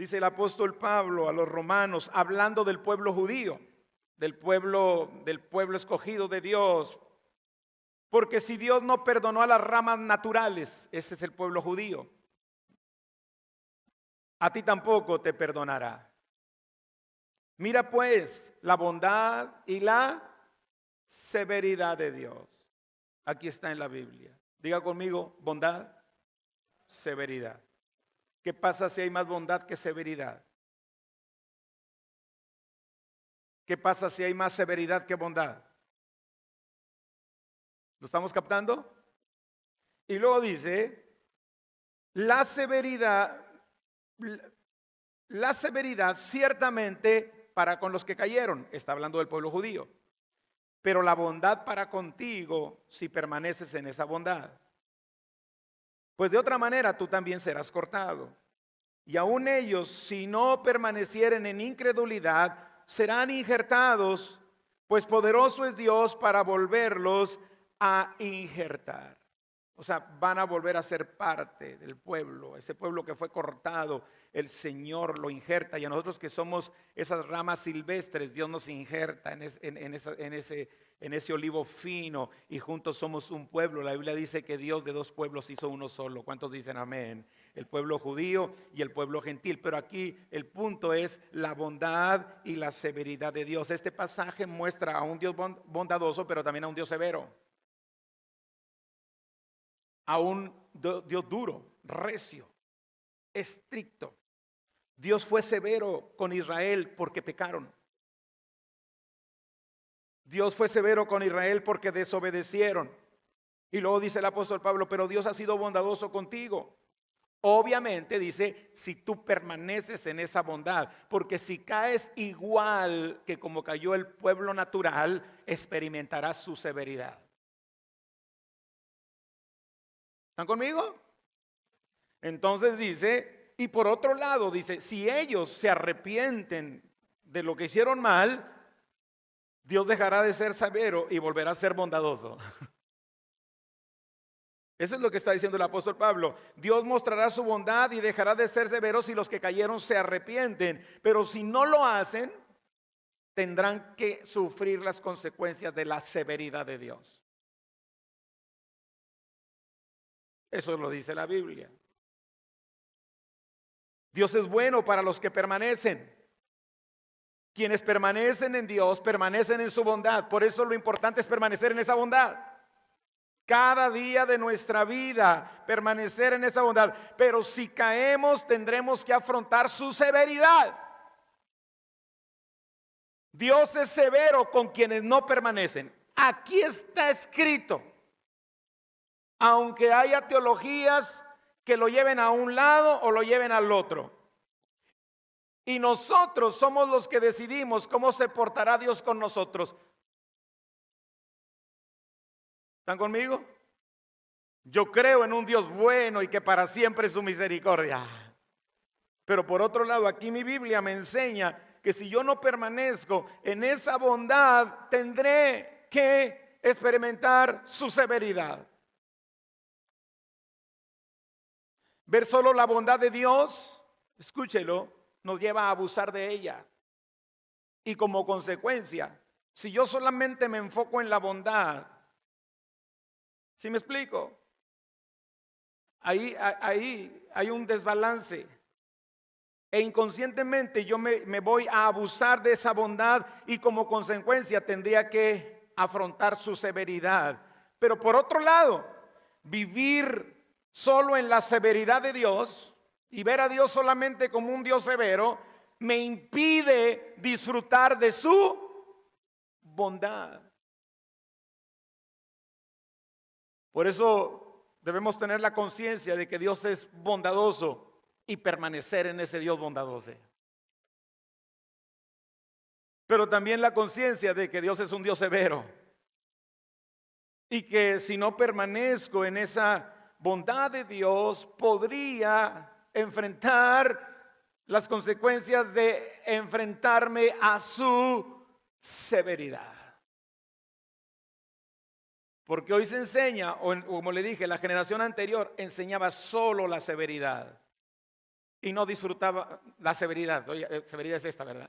dice el apóstol Pablo a los romanos, hablando del pueblo judío, del pueblo escogido de Dios. Porque si Dios no perdonó a las ramas naturales, ese es el pueblo judío, a ti tampoco te perdonará. Mira pues la bondad y la severidad de Dios. Aquí está en la Biblia. Diga conmigo, bondad, severidad. ¿Qué pasa si hay más bondad que severidad? ¿Qué pasa si hay más severidad que bondad? ¿Lo estamos captando? Y luego dice, la severidad, la severidad ciertamente para con los que cayeron, está hablando del pueblo judío, pero la bondad para contigo si permaneces en esa bondad. Pues de otra manera tú también serás cortado. Y aun ellos, si no permanecieren en incredulidad, serán injertados, pues poderoso es Dios para volverlos a injertar. O sea, van a volver a ser parte del pueblo, ese pueblo que fue cortado, el Señor lo injerta, y a nosotros que somos esas ramas silvestres, Dios nos injerta en ese olivo fino, y juntos somos un pueblo. La Biblia dice que Dios de dos pueblos hizo uno solo. ¿Cuántos dicen amén? El pueblo judío y el pueblo gentil. Pero aquí el punto es la bondad y la severidad de Dios. Este pasaje muestra a un Dios bondadoso, pero también a un Dios severo. A un Dios duro, recio, estricto. Dios fue severo con Israel porque pecaron. Dios fue severo con Israel porque desobedecieron. Y luego dice el apóstol Pablo, pero Dios ha sido bondadoso contigo. Obviamente dice, si tú permaneces en esa bondad, porque si caes igual que como cayó el pueblo natural, experimentarás su severidad. ¿Están conmigo? Entonces dice, y por otro lado dice, si ellos se arrepienten de lo que hicieron mal, Dios dejará de ser severo y volverá a ser bondadoso. Eso es lo que está diciendo el apóstol Pablo. Dios mostrará su bondad y dejará de ser severo si los que cayeron se arrepienten. Pero si no lo hacen, tendrán que sufrir las consecuencias de la severidad de Dios. Eso lo dice la Biblia. Dios es bueno para los que permanecen. Quienes permanecen en Dios, permanecen en su bondad. Por eso lo importante es permanecer en esa bondad. Cada día de nuestra vida, permanecer en esa bondad. Pero si caemos, tendremos que afrontar su severidad. Dios es severo con quienes no permanecen. Aquí está escrito. Aunque haya teologías que lo lleven a un lado o lo lleven al otro. Y nosotros somos los que decidimos cómo se portará Dios con nosotros. ¿Están conmigo? Yo creo en un Dios bueno y que para siempre es su misericordia. Pero por otro lado, aquí mi Biblia me enseña que si yo no permanezco en esa bondad, tendré que experimentar su severidad. Ver solo la bondad de Dios, escúchelo, nos lleva a abusar de ella. Y como consecuencia, si yo solamente me enfoco en la bondad, ¿sí me explico? Ahí hay un desbalance. E inconscientemente yo me voy a abusar de esa bondad y como consecuencia tendría que afrontar su severidad. Pero por otro lado, vivir solo en la severidad de Dios y ver a Dios solamente como un Dios severo me impide disfrutar de su bondad. Por eso debemos tener la conciencia de que Dios es bondadoso y permanecer en ese Dios bondadoso. Pero también la conciencia de que Dios es un Dios severo y que si no permanezco en esa bondad de Dios, podría enfrentar las consecuencias de enfrentarme a su severidad. Porque hoy se enseña, o como le dije, la generación anterior enseñaba solo la severidad. y no disfrutaba la severidad. Oye, severidad es esta, ¿verdad?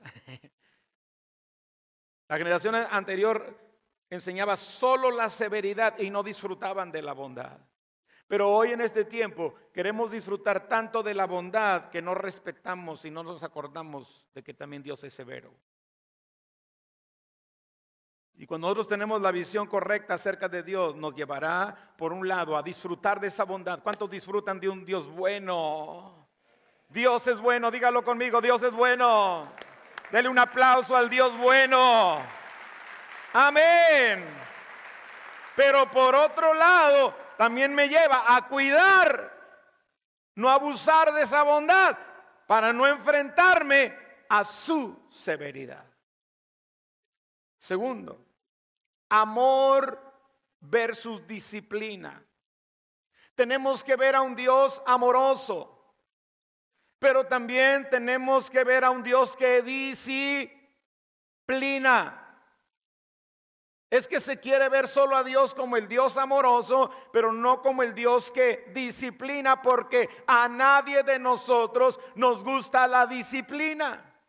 La generación anterior enseñaba solo la severidad y no disfrutaban de la bondad. Pero hoy en este tiempo queremos disfrutar tanto de la bondad que no respetamos y no nos acordamos de que también Dios es severo. Y cuando nosotros tenemos la visión correcta acerca de Dios, nos llevará, por un lado, a disfrutar de esa bondad. ¿Cuántos disfrutan de un Dios bueno? Dios es bueno, dígalo conmigo, Dios es bueno. Dele un aplauso al Dios bueno. Amén. Pero por otro lado, también me lleva a cuidar, no abusar de esa bondad, para no enfrentarme a su severidad. Segundo, amor versus disciplina. Tenemos que ver a un Dios amoroso, pero también tenemos que ver a un Dios que disciplina. Es que se quiere ver solo a Dios como el Dios amoroso, pero no como el Dios que disciplina, porque a nadie de nosotros nos gusta la disciplina.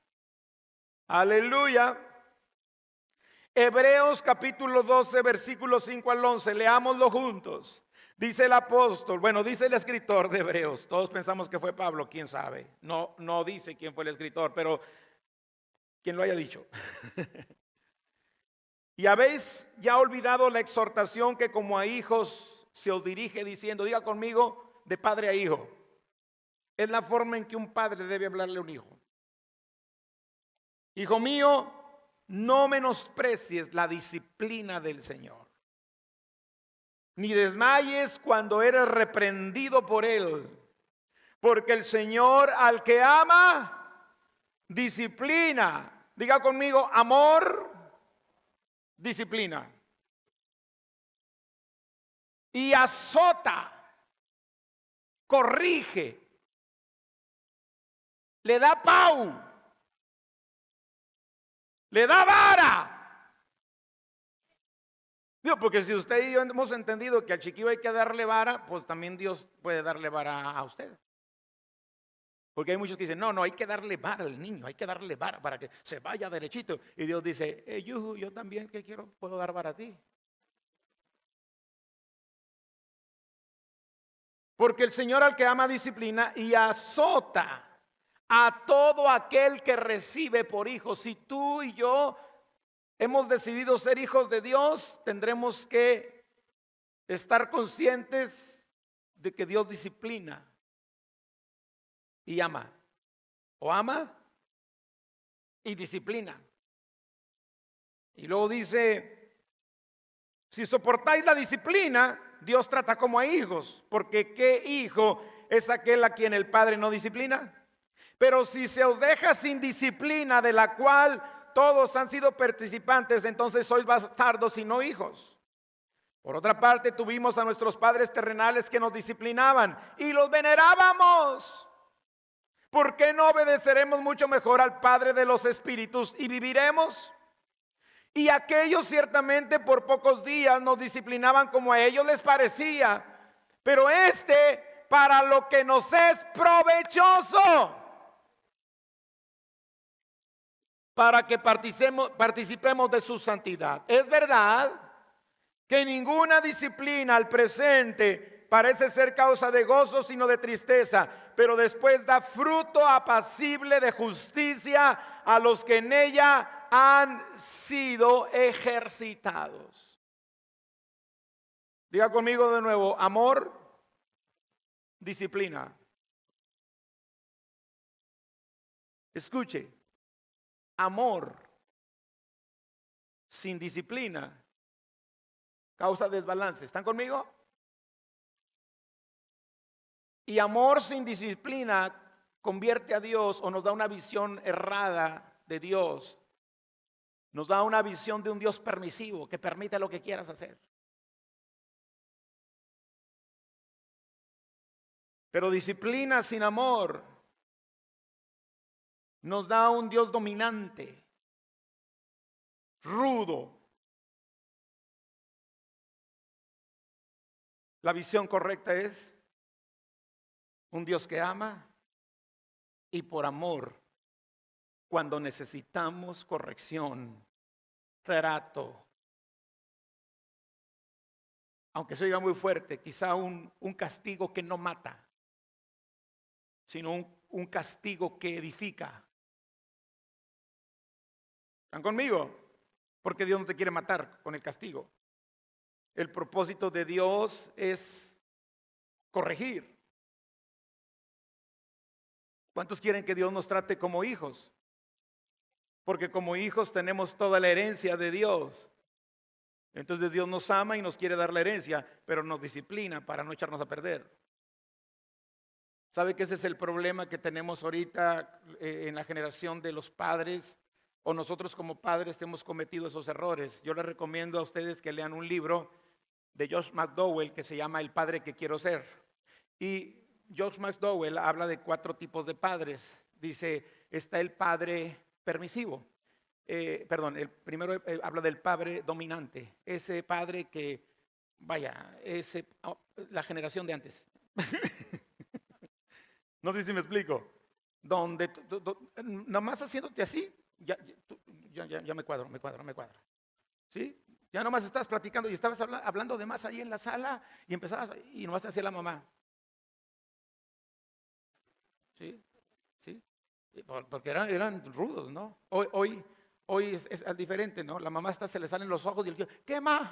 Aleluya. Hebreos capítulo 12, versículos 5 al 11, leámoslo juntos. Dice el apóstol, bueno, dice el escritor de Hebreos, todos pensamos que fue Pablo, quién sabe. No dice quién fue el escritor, pero quien lo haya dicho. Y habéis ya olvidado la exhortación que como a hijos se os dirige diciendo, diga conmigo, de padre a hijo. Es la forma en que un padre debe hablarle a un hijo. Hijo mío, no menosprecies la disciplina del Señor, ni desmayes cuando eres reprendido por Él, porque el Señor al que ama, disciplina. Diga conmigo, amor, disciplina. Y azota, corrige, le da pau, le da vara. Digo, porque si usted y yo hemos entendido que al chiquillo hay que darle vara, pues también Dios puede darle vara a usted. Porque hay muchos que dicen, no, hay que darle vara al niño, hay que darle vara para que se vaya derechito. Y Dios dice, yo también que quiero, puedo dar vara a ti. Porque el Señor al que ama disciplina y azota a todo aquel que recibe por hijo. Si tú y yo hemos decidido ser hijos de Dios, tendremos que estar conscientes de que Dios disciplina y ama. O ama y disciplina. Y luego dice, si soportáis la disciplina, Dios trata como a hijos, porque ¿qué hijo es aquel a quien el Padre no disciplina? Pero si se os deja sin disciplina, de la cual todos han sido participantes, entonces sois bastardos y no hijos. Por otra parte, tuvimos a nuestros padres terrenales que nos disciplinaban y los venerábamos. ¿Por qué no obedeceremos mucho mejor al Padre de los Espíritus y viviremos? Y aquellos ciertamente por pocos días nos disciplinaban como a ellos les parecía, pero para lo que nos es provechoso, para que participemos de su santidad. Es verdad que ninguna disciplina al presente parece ser causa de gozo, sino de tristeza, pero después da fruto apacible de justicia a los que en ella han sido ejercitados. Diga conmigo de nuevo, amor, disciplina. Escuche, amor sin disciplina causa desbalance. ¿Están conmigo? Y amor sin disciplina convierte a Dios o nos da una visión errada de Dios. Nos da una visión de un Dios permisivo que permite lo que quieras hacer. Pero disciplina sin amor nos da un Dios dominante, rudo. La visión correcta es un Dios que ama y por amor, cuando necesitamos corrección, trato, aunque se oiga muy fuerte, quizá un castigo que no mata, sino un castigo que edifica. ¿Están conmigo? Porque Dios no te quiere matar con el castigo. El propósito de Dios es corregir. ¿Cuántos quieren que Dios nos trate como hijos? Porque como hijos tenemos toda la herencia de Dios. Entonces Dios nos ama y nos quiere dar la herencia, pero nos disciplina para no echarnos a perder. ¿Sabe que ese es el problema que tenemos ahorita en la generación de los padres? O nosotros como padres hemos cometido esos errores. Yo les recomiendo a ustedes que lean un libro de Josh McDowell que se llama El padre que quiero ser. Y Josh McDowell habla de 4 tipos de padres. Dice, está el padre permisivo. El primero habla del padre dominante. Ese padre que, la generación de antes. No sé si me explico. Donde nada más haciéndote así, ya me cuadro. ¿Sí? Ya nomás estabas platicando y estabas hablando de más ahí en la sala y empezabas y nomás te hacía la mamá. ¿Sí? Porque eran rudos, ¿no? Hoy es diferente, ¿no? La mamá se le salen los ojos y el tío, ¿qué más?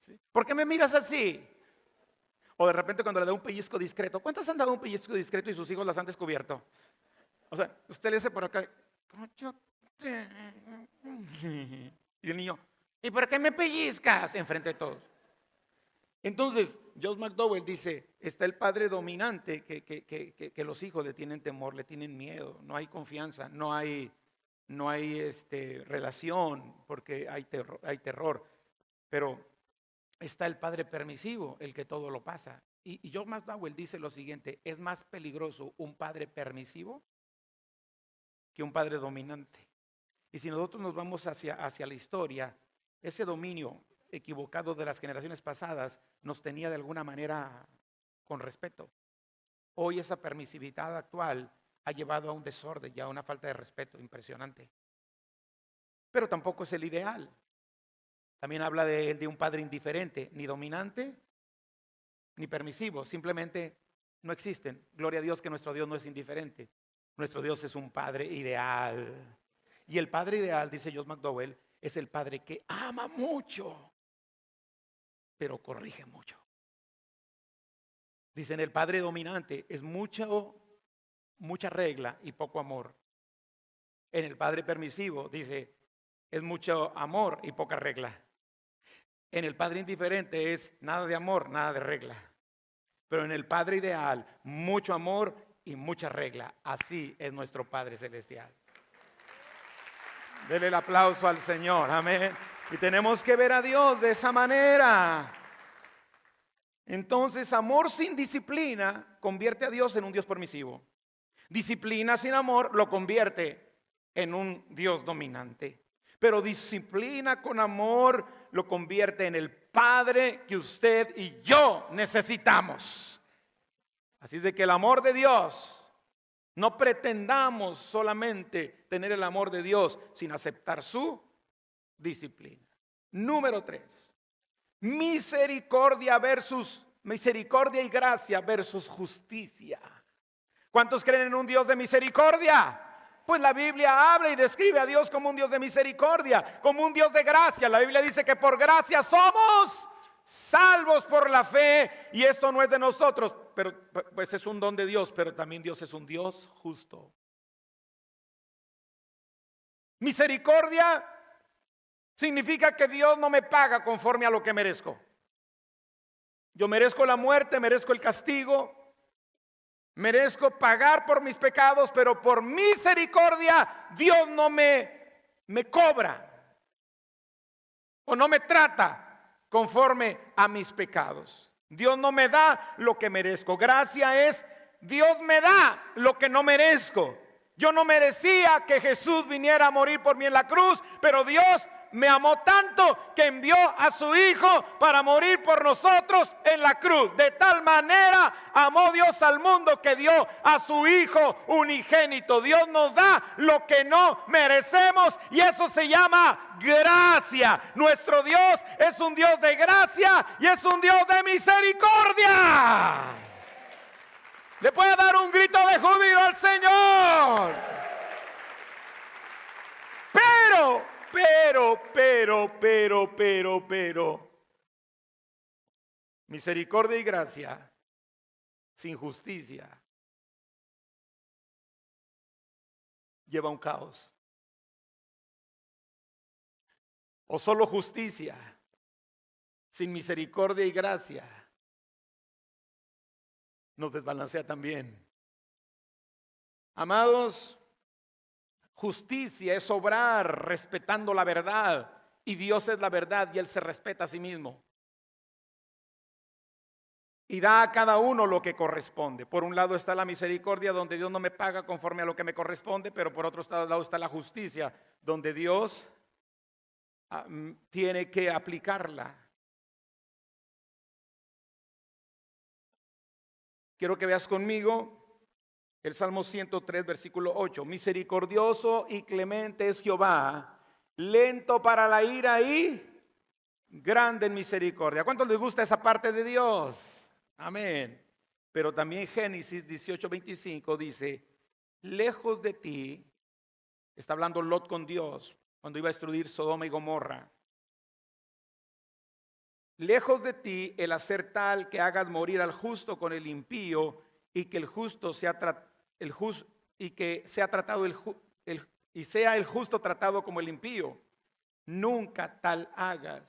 ¿Sí? ¿Por qué me miras así? O de repente cuando le da un pellizco discreto. ¿Cuántas han dado un pellizco discreto y sus hijos las han descubierto? O sea, usted le dice por acá, y el niño, ¿y por qué me pellizcas? Enfrente de todos. Entonces, Josh McDowell dice, está el padre dominante que los hijos le tienen temor, le tienen miedo, no hay confianza, no hay relación, porque hay terror. Pero está el padre permisivo, el que todo lo pasa. Y Josh McDowell dice lo siguiente, es más peligroso un padre permisivo que un padre dominante. Y si nosotros nos vamos hacia la historia, ese dominio equivocado de las generaciones pasadas nos tenía de alguna manera con respeto. Hoy esa permisividad actual ha llevado a un desorden y a una falta de respeto impresionante. Pero tampoco es el ideal. También habla de un padre indiferente, ni dominante, ni permisivo. Simplemente no existen. Gloria a Dios que nuestro Dios no es indiferente. Nuestro Dios es un padre ideal. Y el padre ideal, dice Josh McDowell, es el padre que ama mucho, pero corrige mucho. Dicen el padre dominante es mucha regla y poco amor. En el padre permisivo dice es mucho amor y poca regla. En el padre indiferente es nada de amor, nada de regla. Pero en el padre ideal, mucho amor y mucha regla. Así es nuestro Padre Celestial. Dele el aplauso al Señor, amén. Y tenemos que ver a Dios de esa manera. Entonces, amor sin disciplina convierte a Dios en un Dios permisivo. Disciplina sin amor lo convierte en un Dios dominante. Pero disciplina con amor lo convierte en el Padre que usted y yo necesitamos. Así es de que el amor de Dios, no pretendamos solamente tener el amor de Dios sin aceptar su disciplina. Número 3, misericordia y gracia versus justicia. ¿Cuántos creen en un Dios de misericordia? Pues la Biblia habla y describe a Dios como un Dios de misericordia, como un Dios de gracia. La Biblia dice que por gracia somos salvos por la fe, y esto no es de nosotros, pero pues es un don de Dios, pero también Dios es un Dios justo. Misericordia significa que Dios no me paga conforme a lo que merezco. Yo merezco la muerte, merezco el castigo, merezco pagar por mis pecados, pero por misericordia Dios no me cobra o no me trata conforme a mis pecados. Dios no me da lo que merezco. Gracia es, Dios me da lo que no merezco. Yo no merecía que Jesús viniera a morir por mí en la cruz, pero Dios me amó tanto que envió a su Hijo para morir por nosotros en la cruz. De tal manera amó Dios al mundo que dio a su Hijo unigénito. Dios nos da lo que no merecemos y eso se llama gracia. Nuestro Dios es un Dios de gracia y es un Dios de misericordia. Le puede dar un grito de júbilo al Señor. Pero, misericordia y gracia sin justicia lleva a un caos. O solo justicia sin misericordia y gracia nos desbalancea también. Amados, justicia es obrar respetando la verdad, y Dios es la verdad y Él se respeta a sí mismo. Y da a cada uno lo que corresponde. Por un lado está la misericordia, donde Dios no me paga conforme a lo que me corresponde, pero por otro lado está la justicia, donde Dios tiene que aplicarla. Quiero que veas conmigo el Salmo 103, versículo 8. Misericordioso y clemente es Jehová, lento para la ira y grande en misericordia. ¿Cuántos les gusta esa parte de Dios? Amén. Pero también Génesis 18, 25 dice, lejos de ti, está hablando Lot con Dios, cuando iba a destruir Sodoma y Gomorra. Lejos de ti el hacer tal que hagas morir al justo con el impío y que el justo sea sea el justo tratado como el impío. Nunca tal hagas.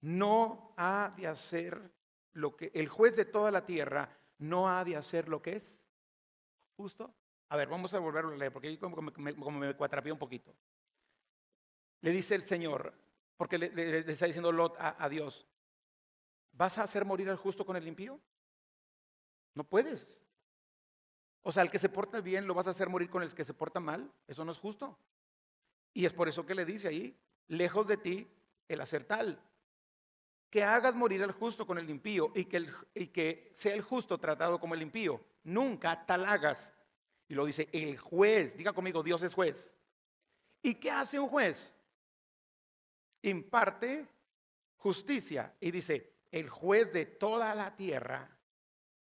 No ha de hacer lo que el juez de toda la tierra no ha de hacer lo que es justo. A ver, vamos a volverlo a leer porque ahí como me cuatrapié un poquito. Le dice el Señor, porque le está diciendo Lot a Dios, ¿vas a hacer morir al justo con el impío? No puedes. O sea, el que se porta bien lo vas a hacer morir con el que se porta mal. Eso no es justo. Y es por eso que le dice ahí, lejos de ti el hacer tal, que hagas morir al justo con el impío y que sea el justo tratado como el impío. Nunca tal hagas. Y lo dice el juez. Diga conmigo, Dios es juez. ¿Y qué hace un juez? Imparte justicia. Y dice, el juez de toda la tierra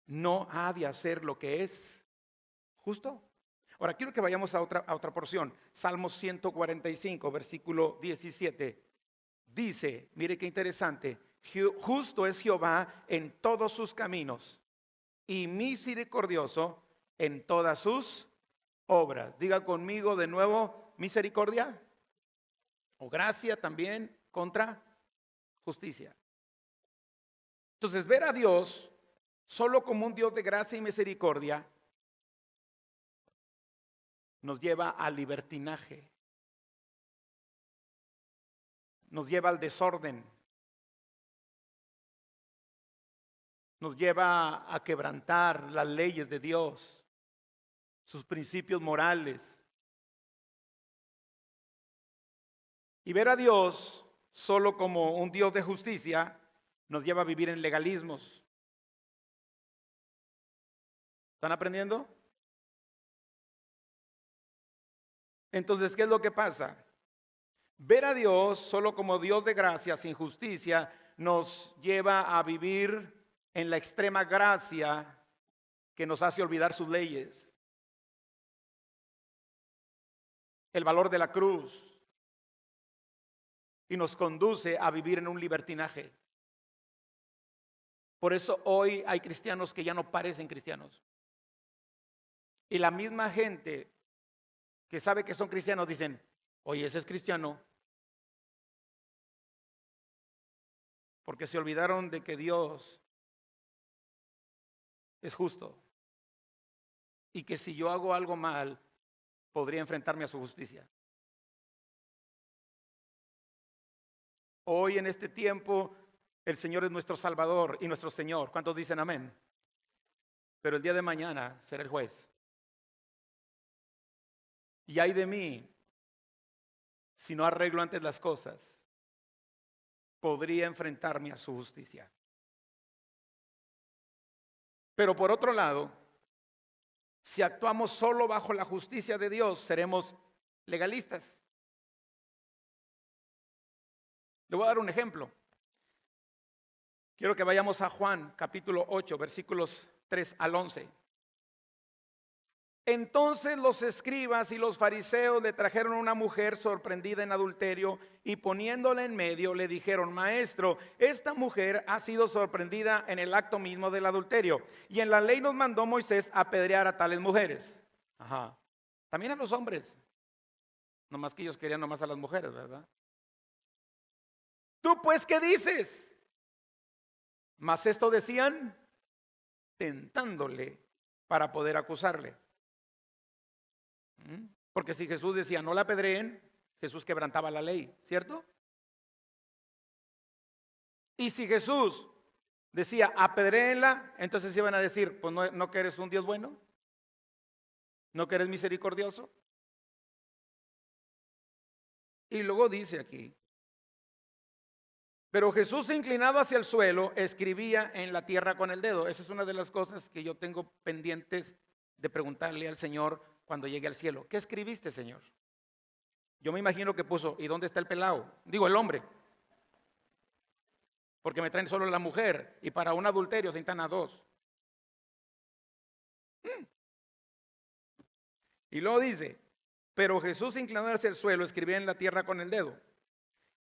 no ha de hacer lo que es justo. Ahora quiero que vayamos a otra porción. Salmo 145, versículo 17. Dice, mire qué interesante, justo es Jehová en todos sus caminos y misericordioso en todas sus obras. Diga conmigo de nuevo, misericordia o gracia también contra justicia. Entonces, ver a Dios solo como un Dios de gracia y misericordia nos lleva al libertinaje, nos lleva al desorden, nos lleva a quebrantar las leyes de Dios, sus principios morales. Y ver a Dios solo como un Dios de justicia nos lleva a vivir en legalismos. ¿Están aprendiendo? Entonces, ¿qué es lo que pasa? Ver a Dios solo como Dios de gracia, sin justicia, nos lleva a vivir en la extrema gracia que nos hace olvidar sus leyes. El valor de la cruz. Y nos conduce a vivir en un libertinaje. Por eso hoy hay cristianos que ya no parecen cristianos. Y la misma gente que sabe que son cristianos dicen, oye, ese es cristiano. Porque se olvidaron de que Dios es justo. Y que si yo hago algo mal, podría enfrentarme a su justicia. Hoy en este tiempo, el Señor es nuestro Salvador y nuestro Señor. ¿Cuántos dicen amén? Pero el día de mañana será el juez. Y ay de mí si no arreglo antes las cosas, podría enfrentarme a su justicia. Pero por otro lado, si actuamos solo bajo la justicia de Dios, seremos legalistas. Le voy a dar un ejemplo. Quiero que vayamos a Juan, capítulo 8, versículos 3 al 11. Entonces los escribas y los fariseos le trajeron una mujer sorprendida en adulterio y poniéndola en medio le dijeron: Maestro, esta mujer ha sido sorprendida en el acto mismo del adulterio y en la ley nos mandó Moisés apedrear a tales mujeres. Ajá. También a los hombres. Nomás que ellos querían nomás a las mujeres, ¿verdad? ¿Tú pues qué dices? Mas esto decían tentándole para poder acusarle. Porque si Jesús decía no la apedreen, Jesús quebrantaba la ley, ¿cierto? Y si Jesús decía apedréenla, entonces iban a decir, pues no que eres un Dios bueno, no que eres misericordioso. Y luego dice aquí, pero Jesús, inclinado hacia el suelo, escribía en la tierra con el dedo. Esa es una de las cosas que yo tengo pendientes de preguntarle al Señor cuando llegue al cielo. ¿Qué escribiste, Señor? Yo me imagino que puso, ¿y dónde está el pelado? Digo, el hombre. Porque me traen solo la mujer y para un adulterio se necesitan a dos. Y luego dice, pero Jesús, inclinado hacia el suelo, escribía en la tierra con el dedo.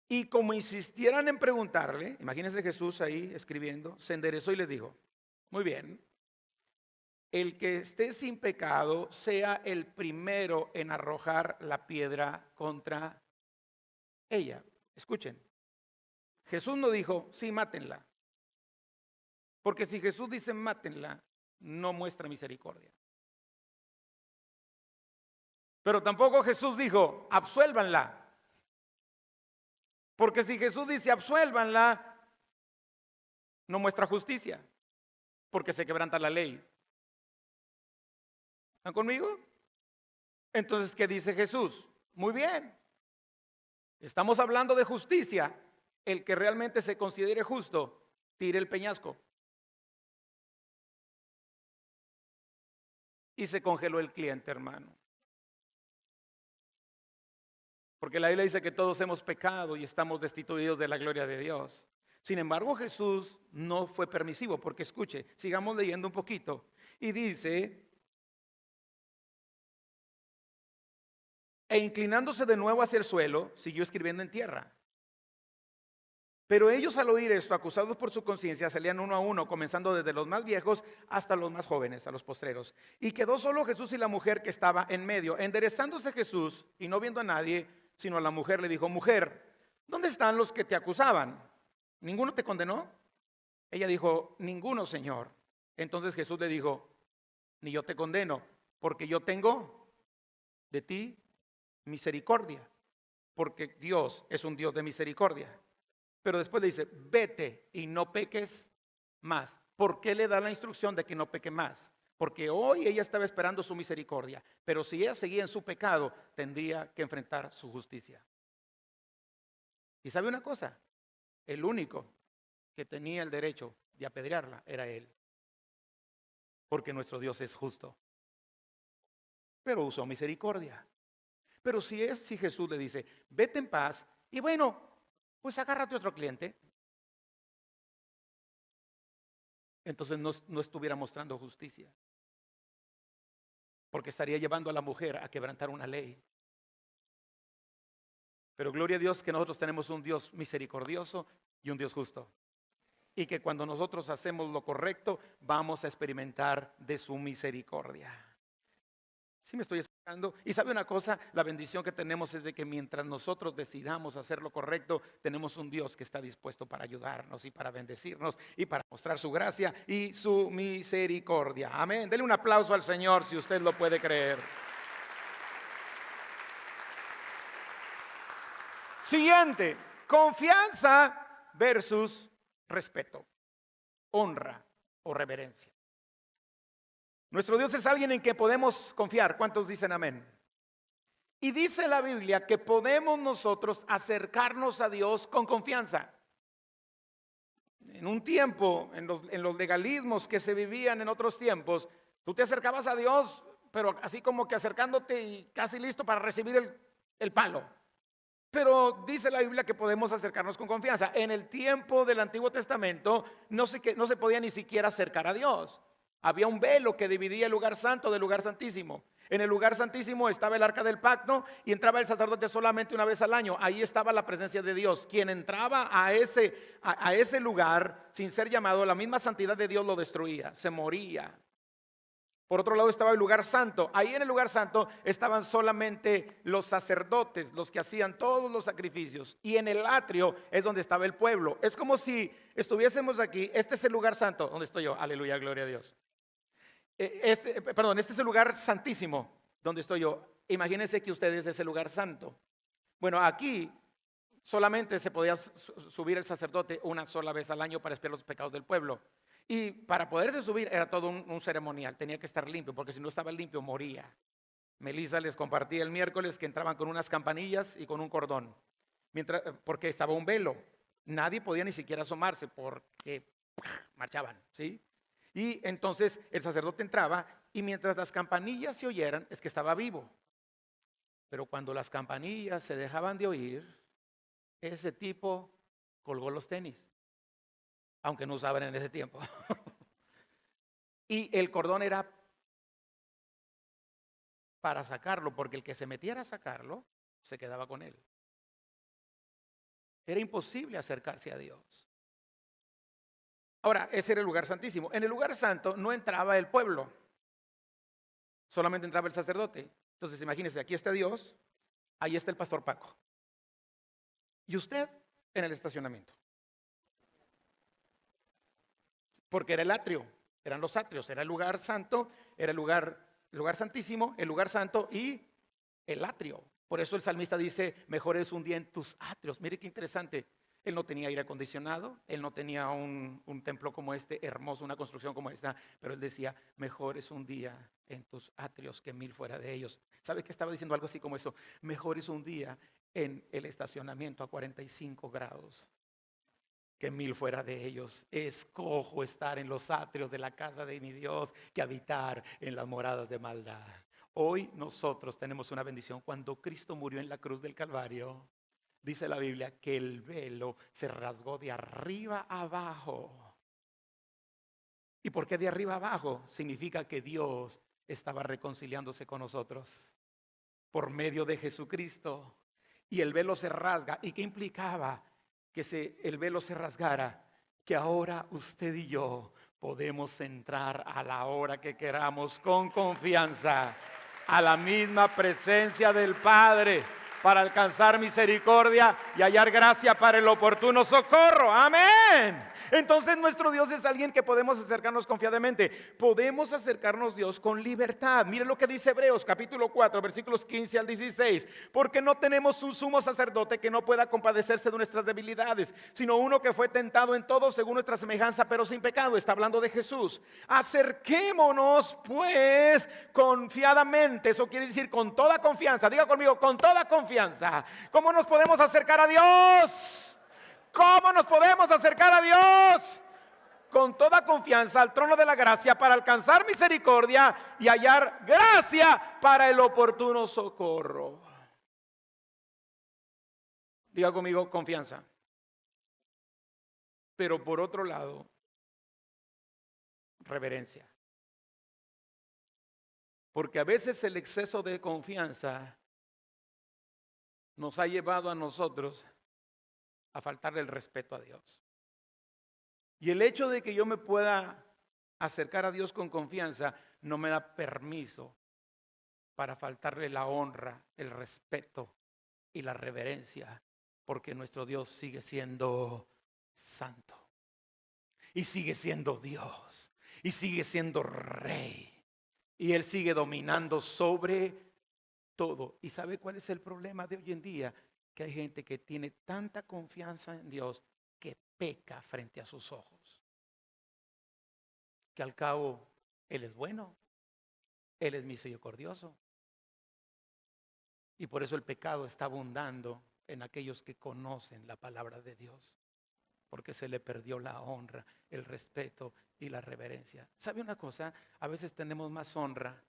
Y como insistieran en preguntarle, imagínense Jesús ahí escribiendo, se enderezó y les dijo, muy bien, el que esté sin pecado sea el primero en arrojar la piedra contra ella. Escuchen, Jesús no dijo, sí, mátenla. Porque si Jesús dice mátenla, no muestra misericordia. Pero tampoco Jesús dijo, absuélvanla. Porque si Jesús dice absuélvanla, no muestra justicia, porque se quebranta la ley. ¿Están conmigo? Entonces, ¿qué dice Jesús? Muy bien. Estamos hablando de justicia. El que realmente se considere justo, tire el peñasco. Y se congeló el cliente, hermano. Porque la Biblia dice que todos hemos pecado y estamos destituidos de la gloria de Dios. Sin embargo, Jesús no fue permisivo, porque escuche, sigamos leyendo un poquito. Y dice, e inclinándose de nuevo hacia el suelo, siguió escribiendo en tierra. Pero ellos al oír esto, acusados por su conciencia, salían uno a uno, comenzando desde los más viejos hasta los más jóvenes, a los postreros. Y quedó solo Jesús y la mujer que estaba en medio. Enderezándose Jesús y no viendo a nadie, sino a la mujer, le dijo, mujer, ¿dónde están los que te acusaban? ¿Ninguno te condenó? Ella dijo, ninguno, Señor. Entonces Jesús le dijo, ni yo te condeno, porque yo tengo de ti misericordia, porque Dios es un Dios de misericordia. Pero después le dice, vete y no peques más. ¿Por qué le da la instrucción de que no peque más? Porque hoy ella estaba esperando su misericordia, pero si ella seguía en su pecado, tendría que enfrentar su justicia. ¿Y sabe una cosa? El único que tenía el derecho de apedrearla era él. Porque nuestro Dios es justo. Pero usó misericordia. Pero si Jesús le dice, vete en paz, y bueno, pues agárrate otro cliente. Entonces no estuviera mostrando justicia. Porque estaría llevando a la mujer a quebrantar una ley. Pero gloria a Dios que nosotros tenemos un Dios misericordioso y un Dios justo. Y que cuando nosotros hacemos lo correcto, vamos a experimentar de su misericordia. ¿Sí me estoy explicando? Y sabe una cosa, la bendición que tenemos es de que mientras nosotros decidamos hacer lo correcto, tenemos un Dios que está dispuesto para ayudarnos y para bendecirnos y para mostrar su gracia y su misericordia. Amén. Dele un aplauso al Señor si usted lo puede creer. Siguiente, confianza versus respeto, honra o reverencia. Nuestro Dios es alguien en que podemos confiar. ¿Cuántos dicen amén? Y dice la Biblia que podemos nosotros acercarnos a Dios con confianza. En un tiempo, en los legalismos que se vivían en otros tiempos, tú te acercabas a Dios, pero así como que acercándote y casi listo para recibir el palo. Pero dice la Biblia que podemos acercarnos con confianza. En el tiempo del Antiguo Testamento no se podía ni siquiera acercar a Dios. Había un velo que dividía el lugar santo del lugar santísimo. En el lugar santísimo estaba el arca del pacto y entraba el sacerdote solamente una vez al año. Ahí estaba la presencia de Dios. Quien entraba a ese lugar sin ser llamado, la misma santidad de Dios lo destruía, se moría. Por otro lado estaba el lugar santo. Ahí en el lugar santo estaban solamente los sacerdotes, los que hacían todos los sacrificios. Y en el atrio es donde estaba el pueblo. Es como si estuviésemos aquí. Este es el lugar santo. ¿Dónde estoy yo? Aleluya, gloria a Dios. Este es el lugar santísimo donde estoy yo. Imagínense que ustedes es el lugar santo. Bueno, aquí solamente se podía subir el sacerdote una sola vez al año para expiar los pecados del pueblo. Y para poderse subir era todo un ceremonial, tenía que estar limpio, porque si no estaba limpio moría. Melissa les compartía el miércoles que entraban con unas campanillas y con un cordón, porque estaba un velo. Nadie podía ni siquiera asomarse porque marchaban, ¿sí? Y entonces el sacerdote entraba y mientras las campanillas se oyeran es que estaba vivo. Pero cuando las campanillas se dejaban de oír, ese tipo colgó los tenis, aunque no usaban en ese tiempo. Y el cordón era para sacarlo, porque el que se metiera a sacarlo se quedaba con él. Era imposible acercarse a Dios. Ahora, ese era el lugar santísimo. En el lugar santo no entraba el pueblo, solamente entraba el sacerdote. Entonces, imagínense, aquí está Dios, ahí está el pastor Paco. Y usted en el estacionamiento. Porque era el atrio, eran los atrios, era el lugar santo, era el lugar santísimo, el lugar santo y el atrio. Por eso el salmista dice, mejor es un día en tus atrios. Mire qué interesante. Él no tenía aire acondicionado, él no tenía un templo como este, hermoso, una construcción como esta, pero él decía, mejor es un día en tus atrios que 1000 fuera de ellos. ¿Sabe qué estaba diciendo? Algo así como eso, mejor es un día en el estacionamiento a 45 grados que 1000 fuera de ellos. Escojo estar en los atrios de la casa de mi Dios que habitar en las moradas de maldad. Hoy nosotros tenemos una bendición. Cuando Cristo murió en la cruz del Calvario, dice la Biblia que el velo se rasgó de arriba a abajo. ¿Y por qué de arriba a abajo? Significa que Dios estaba reconciliándose con nosotros por medio de Jesucristo. Y el velo se rasga. ¿Y qué implicaba que el velo se rasgara? Que ahora usted y yo podemos entrar a la hora que queramos con confianza a la misma presencia del Padre para alcanzar misericordia y hallar gracia para el oportuno socorro. Amén. Entonces nuestro Dios es alguien que podemos acercarnos confiadamente. Podemos acercarnos a Dios con libertad. Mire lo que dice Hebreos capítulo 4 versículos 15 al 16. Porque no tenemos un sumo sacerdote que no pueda compadecerse de nuestras debilidades, sino uno que fue tentado en todo según nuestra semejanza, pero sin pecado. Está hablando de Jesús. Acerquémonos pues confiadamente. Eso quiere decir con toda confianza. Diga conmigo, con toda confianza. ¿Cómo nos podemos acercar a Dios? ¿Cómo nos podemos acercar a Dios? Con toda confianza al trono de la gracia para alcanzar misericordia y hallar gracia para el oportuno socorro. Diga conmigo, confianza. Pero por otro lado, reverencia. Porque a veces el exceso de confianza nos ha llevado a nosotros a faltarle el respeto a Dios. Y el hecho de que yo me pueda acercar a Dios con confianza no me da permiso para faltarle la honra, el respeto y la reverencia, porque nuestro Dios sigue siendo santo y sigue siendo Dios y sigue siendo rey y Él sigue dominando sobre todo. ¿Y sabe cuál es el problema de hoy en día? Que hay gente que tiene tanta confianza en Dios que peca frente a sus ojos. Que al cabo, Él es bueno, Él es misericordioso. Y por eso el pecado está abundando en aquellos que conocen la palabra de Dios, porque se le perdió la honra, el respeto y la reverencia. ¿Sabe una cosa? A veces tenemos más honra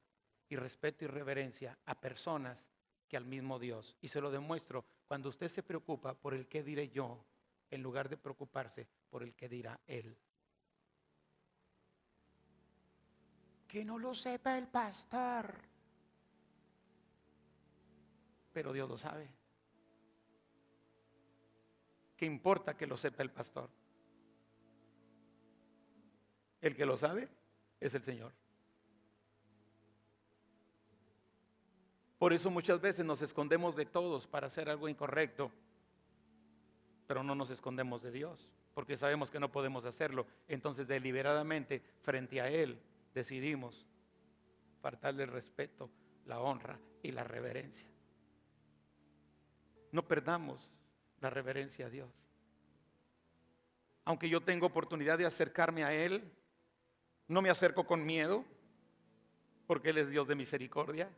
y respeto y reverencia a personas que al mismo Dios. Y se lo demuestro cuando usted se preocupa por el qué diré yo, en lugar de preocuparse por el qué dirá Él. Que no lo sepa el pastor. Pero Dios lo sabe. ¿Qué importa que lo sepa el pastor? El que lo sabe es el Señor. Por eso muchas veces nos escondemos de todos para hacer algo incorrecto, pero no nos escondemos de Dios, porque sabemos que no podemos hacerlo. Entonces deliberadamente frente a Él decidimos faltarle el respeto, la honra y la reverencia. No perdamos la reverencia a Dios. Aunque yo tengo oportunidad de acercarme a Él, no me acerco con miedo, porque Él es Dios de misericordia,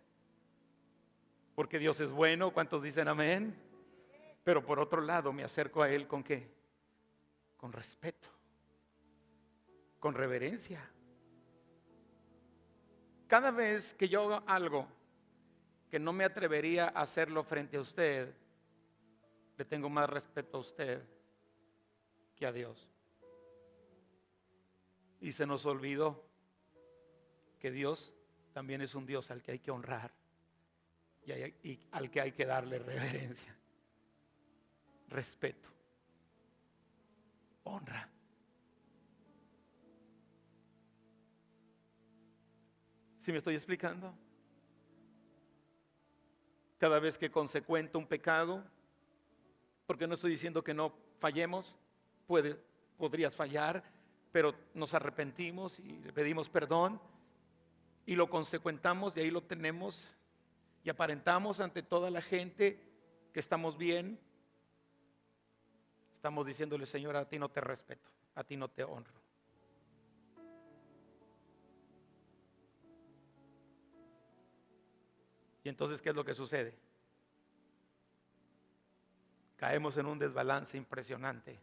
porque Dios es bueno. ¿Cuántos dicen amén? Pero por otro lado me acerco a Él ¿con qué? Con respeto, con reverencia. Cada vez que yo hago algo que no me atrevería a hacerlo frente a usted, le tengo más respeto a usted que a Dios. Y se nos olvidó que Dios también es un Dios al que hay que honrar y al que hay que darle reverencia, respeto, honra. ¿Sí me estoy explicando? Cada vez que consecuento un pecado, porque no estoy diciendo que no fallemos, podrías fallar, pero nos arrepentimos y le pedimos perdón y lo consecuentamos y ahí lo tenemos y aparentamos ante toda la gente que estamos bien. Estamos diciéndole: Señor, a ti no te respeto, a ti no te honro. Y entonces, ¿qué es lo que sucede? Caemos en un desbalance impresionante.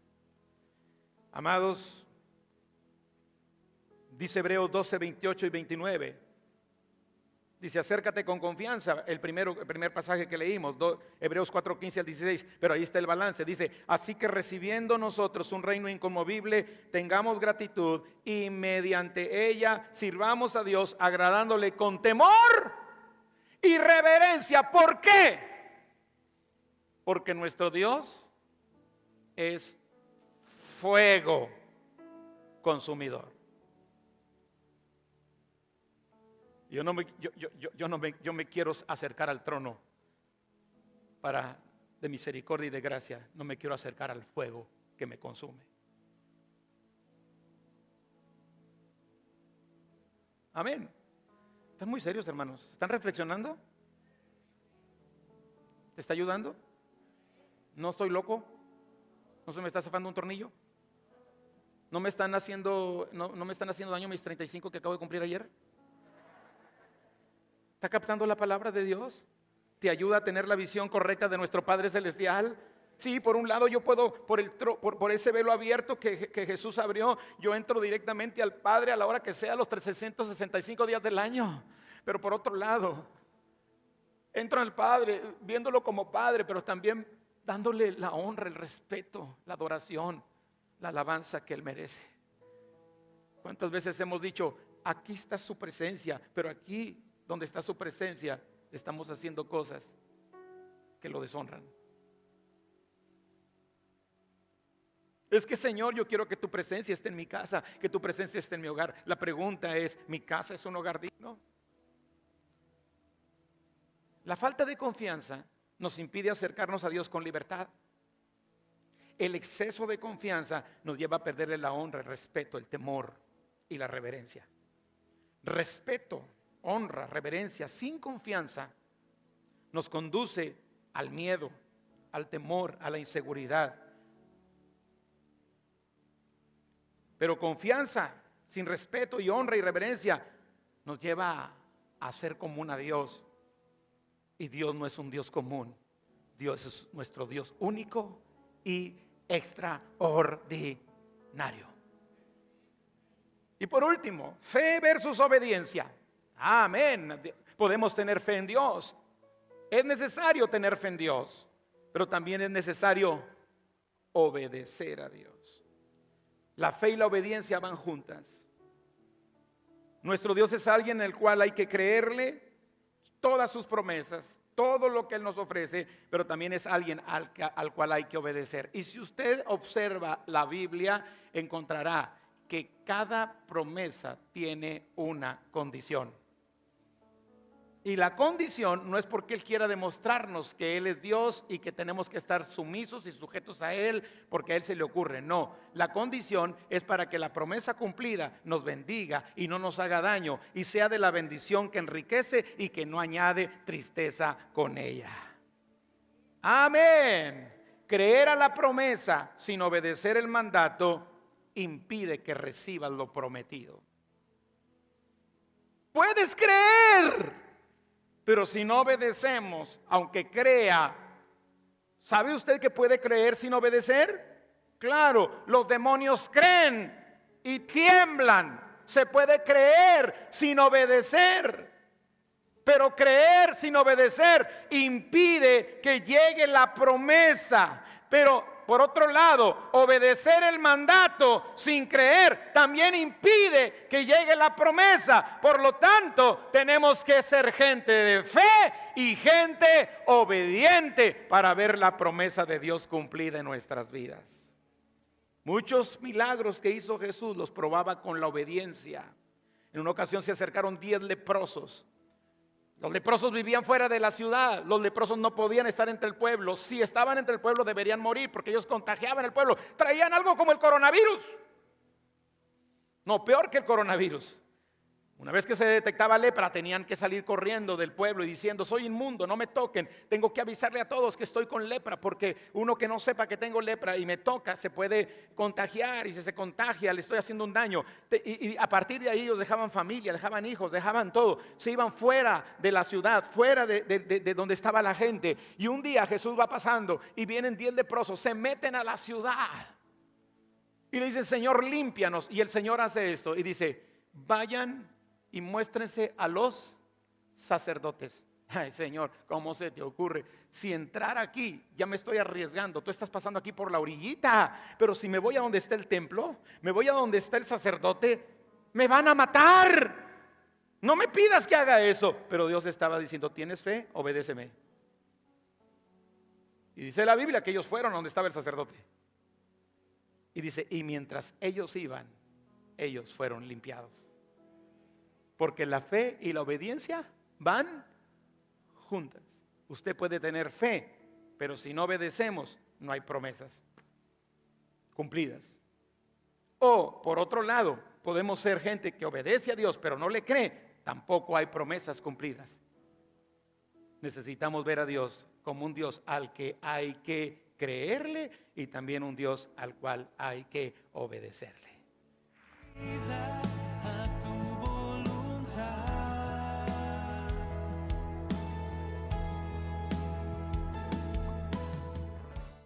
Amados, dice Hebreos 12, 28 y 29. Dice: acércate con confianza. El primer pasaje que leímos, Hebreos 4, 15 al 16. Pero ahí está el balance. Dice: así que recibiendo nosotros un reino inconmovible, tengamos gratitud y mediante ella sirvamos a Dios, agradándole con temor y reverencia. ¿Por qué? Porque nuestro Dios es fuego consumidor. Yo me quiero acercar al trono de misericordia y de gracia. No me quiero acercar al fuego que me consume. Amén. ¿Están muy serios, hermanos? ¿Están reflexionando? ¿Te está ayudando? ¿No estoy loco? ¿No se me está zafando un tornillo? ¿No me están haciendo daño mis 35 que acabo de cumplir ayer? ¿Está captando la palabra de Dios? ¿Te ayuda a tener la visión correcta de nuestro Padre Celestial? Sí, por un lado yo puedo, por ese velo abierto que Jesús abrió, yo entro directamente al Padre a la hora que sea, los 365 días del año. Pero por otro lado, entro al Padre viéndolo como Padre, pero también dándole la honra, el respeto, la adoración, la alabanza que Él merece. ¿Cuántas veces hemos dicho: aquí está su presencia, pero aquí donde está su presencia estamos haciendo cosas que lo deshonran? Es que, Señor, yo quiero que tu presencia esté en mi casa, que tu presencia esté en mi hogar. La pregunta es: ¿mi casa es un hogar digno? La falta de confianza nos impide acercarnos a Dios con libertad. El exceso de confianza nos lleva a perderle la honra, el respeto, el temor y la reverencia. Respeto, honra, reverencia sin confianza nos conduce al miedo, al temor, a la inseguridad. Pero confianza sin respeto y honra y reverencia nos lleva a ser común a Dios Y Dios no es un Dios común. Dios es nuestro Dios único y extraordinario. Y por último, fe versus obediencia. Amén. Podemos tener fe en Dios. Es necesario tener fe en Dios, pero también es necesario obedecer a Dios. La fe y la obediencia van juntas. Nuestro Dios es alguien en el cual hay que creerle todas sus promesas, todo lo que Él nos ofrece, pero también es alguien al cual hay que obedecer. Y si usted observa la Biblia, encontrará que cada promesa tiene una condición. Y la condición no es porque Él quiera demostrarnos que Él es Dios y que tenemos que estar sumisos y sujetos a Él porque a Él se le ocurre. No, la condición es para que la promesa cumplida nos bendiga y no nos haga daño y sea de la bendición que enriquece y que no añade tristeza con ella. Amén. Creer a la promesa sin obedecer el mandato impide que recibas lo prometido. Puedes creer, pero si no obedecemos, aunque crea, ¿sabe usted que puede creer sin obedecer? Claro, los demonios creen y tiemblan. Se puede creer sin obedecer, pero creer sin obedecer impide que llegue la promesa. Pero por otro lado, obedecer el mandato sin creer también impide que llegue la promesa. Por lo tanto, tenemos que ser gente de fe y gente obediente para ver la promesa de Dios cumplida en nuestras vidas. Muchos milagros que hizo Jesús los probaba con la obediencia. En una ocasión se acercaron 10 leprosos. Los leprosos vivían fuera de la ciudad. Los leprosos no podían estar entre el pueblo. Si estaban entre el pueblo deberían morir porque ellos contagiaban el pueblo. Traían algo como el coronavirus. No, peor que el coronavirus. Una vez que se detectaba lepra, tenían que salir corriendo del pueblo y diciendo: soy inmundo, no me toquen. Tengo que avisarle a todos que estoy con lepra, porque uno que no sepa que tengo lepra y me toca se puede contagiar, y si se contagia le estoy haciendo un daño. Y a partir de ahí ellos dejaban familia, dejaban hijos, dejaban todo. Se iban fuera de la ciudad, fuera de donde estaba la gente. Y un día Jesús va pasando y vienen 10 leprosos, se meten a la ciudad y le dicen: Señor, límpianos. Y el Señor hace esto y dice: vayan y muéstrense a los sacerdotes. Ay, Señor, ¿cómo se te ocurre? Si entrar aquí, ya me estoy arriesgando. Tú estás pasando aquí por la orillita, pero si me voy a donde está el templo, me voy a donde está el sacerdote, me van a matar. No me pidas que haga eso. Pero Dios estaba diciendo: ¿tienes fe? Obedéceme. Y dice la Biblia que ellos fueron a donde estaba el sacerdote. Y dice: y mientras ellos iban, ellos fueron limpiados. Porque la fe y la obediencia van juntas. Usted puede tener fe, pero si no obedecemos, no hay promesas cumplidas. O, por otro lado, podemos ser gente que obedece a Dios, pero no le cree, tampoco hay promesas cumplidas. Necesitamos ver a Dios como un Dios al que hay que creerle y también un Dios al cual hay que obedecerle.